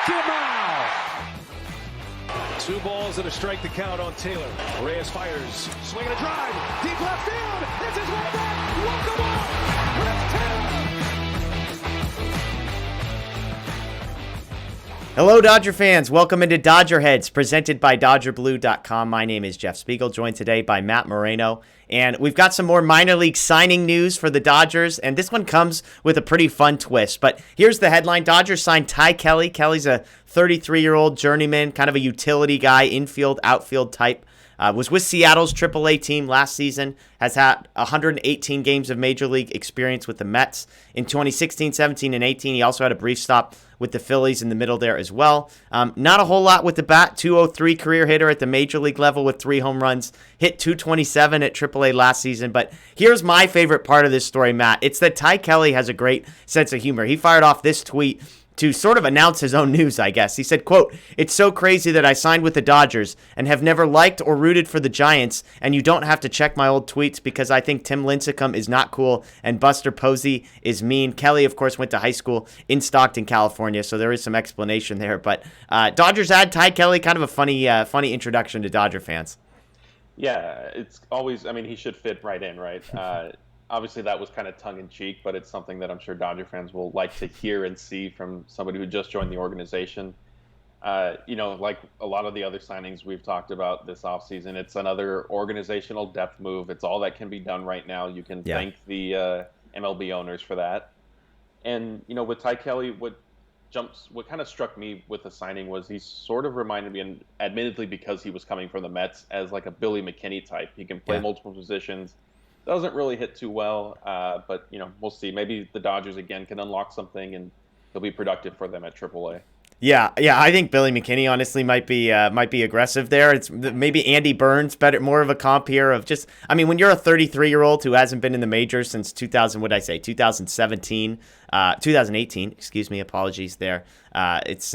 Two balls and a strike to count on Taylor. Reyes fires, swinging a drive, deep left field. It's his way back. Welcome up, Chris Taylor. Hello, Dodger fans. Welcome into Dodger Heads, presented by DodgerBlue.com. My name is Jeff Spiegel, joined today by Matt Moreno. And we've got some more minor league signing news for the Dodgers, and this one comes with a pretty fun twist. But here's the headline. Dodgers signed Ty Kelly. Kelly's a 33-year-old journeyman, kind of a utility guy, infield, outfield type. Was with Seattle's AAA team last season, has had 118 games of Major League experience with the Mets. In 2016, 17, and 18, he also had a brief stop with the Phillies in the middle there as well. Not a whole lot with the bat. 203 career hitter at the Major League level with 3 home runs. Hit 227 at AAA last season. But here's my favorite part of this story, Matt. It's that Ty Kelly has a great sense of humor. He fired off this tweet to sort of announce his own news, I guess. He said, quote, "It's so crazy that I signed with the Dodgers and have never liked or rooted for the Giants, and you don't have to check my old tweets because I think Tim Lincecum is not cool and Buster Posey is mean." Kelly, of course, went to high school in Stockton, California, so there is some explanation there. But Dodgers add Ty Kelly, kind of a funny introduction to Dodger fans. Yeah, it's always, I mean, he should fit right in, right? Obviously, that was kind of tongue-in-cheek, but it's something that I'm sure Dodger fans will like to hear and see from somebody who just joined the organization. Like a lot of the other signings we've talked about this offseason, it's another organizational depth move. It's all that can be done right now. You can thank the MLB owners for that. And, with Ty Kelly, what kind of struck me with the signing was he sort of reminded me, and admittedly because he was coming from the Mets, as like a Billy McKinney type. He can play multiple positions. Doesn't really hit too well, but we'll see. Maybe the Dodgers again can unlock something, and he'll be productive for them at AAA. Yeah, I think Billy McKinney honestly might be aggressive there. It's maybe Andy Burns, more of a comp here of just. I mean, when you're a 33-year-old who hasn't been in the majors since 2018. Excuse me, apologies there. It's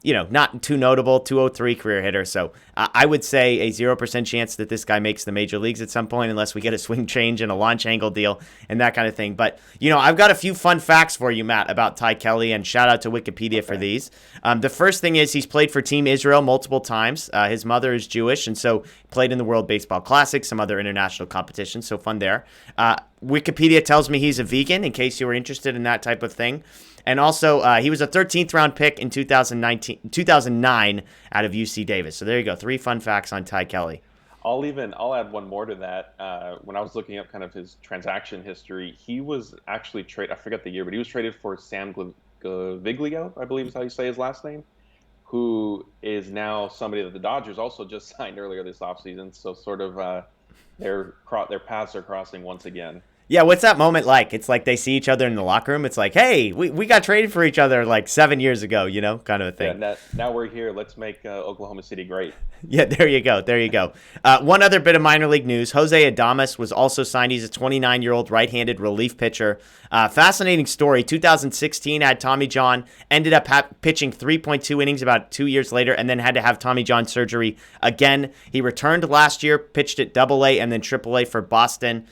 not too notable, 203 career hitter. So I would say a 0% chance that this guy makes the major leagues at some point unless we get a swing change and a launch angle deal and that kind of thing. But, I've got a few fun facts for you, Matt, about Ty Kelly, and shout out to Wikipedia for these. The first thing is he's played for Team Israel multiple times. His mother is Jewish, and so played in the World Baseball Classic, some other international competitions, so fun there. Wikipedia tells me he's a vegan, in case you were interested in that type of thing. And also, he was a 13th round pick in 2009 out of UC Davis. So there you go. 3 fun facts on Ty Kelly. I'll add one more to that. When I was looking up kind of his transaction history, he was actually traded, I forget the year, but he was traded for Sam Gaviglio, I believe is how you say his last name, who is now somebody that the Dodgers also just signed earlier this offseason. So sort of their paths are crossing once again. Yeah, what's that moment like? It's like they see each other in the locker room. It's like, hey, we got traded for each other like 7 years ago, kind of a thing. Yeah, now we're here. Let's make Oklahoma City great. Yeah, there you go. One other bit of minor league news. Jose Adames was also signed. He's a 29-year-old right-handed relief pitcher. Fascinating story. 2016 had Tommy John, ended up pitching 3.2 innings about 2 years later, and then had to have Tommy John surgery again. He returned last year, pitched at AA and then AAA for Boston.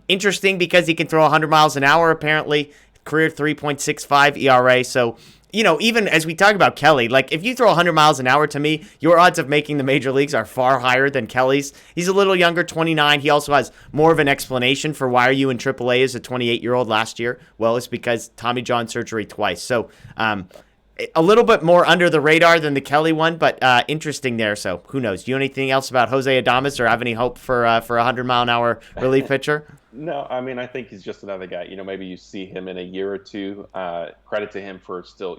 Interesting because he can throw 100 miles an hour, apparently. Career 3.65 ERA. So, even as we talk about Kelly, like if you throw 100 miles an hour, to me, your odds of making the major leagues are far higher than Kelly's. He's a little younger, 29. He also has more of an explanation for why are you in AAA as a 28-year-old last year. Well, it's because Tommy John surgery twice. So, a little bit more under the radar than the Kelly one, but interesting there. So who knows? Do you know anything else about Jose Adames or have any hope for a 100-mile-an-hour relief pitcher? No, I mean, I think he's just another guy. Maybe you see him in a year or two. Credit to him for still,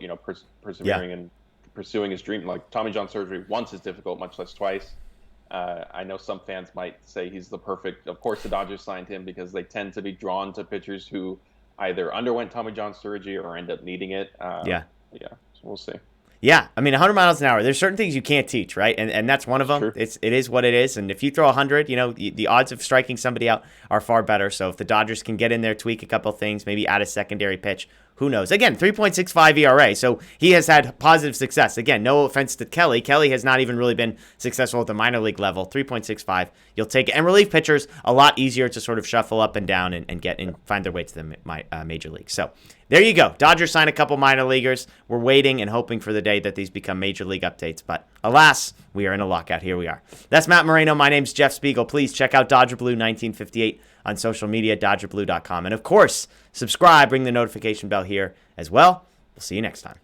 persevering and pursuing his dream. Like Tommy John surgery once is difficult, much less twice. I know some fans might say he's the perfect. Of course, the Dodgers signed him because they tend to be drawn to pitchers who either underwent Tommy John surgery or end up needing it. Yeah. So we'll see. Yeah, I mean, 100 miles an hour. There's certain things you can't teach, right? And that's one of them. True. It is what it is. And if you throw 100, the odds of striking somebody out are far better. So if the Dodgers can get in there, tweak a couple things, maybe add a secondary pitch, who knows? Again, 3.65 ERA. So he has had positive success. Again, no offense to Kelly. Kelly has not even really been successful at the minor league level. 3.65, you'll take it. And relief pitchers, a lot easier to sort of shuffle up and down and get and find their way to the major league. So there you go. Dodgers sign a couple minor leaguers. We're waiting and hoping for the day that these become major league updates. But alas, we are in a lockout. Here we are. That's Matt Moreno. My name's Jeff Spiegel. Please check out Dodger Blue 1958 on social media, DodgerBlue.com. And of course, subscribe, ring the notification bell here as well. We'll see you next time.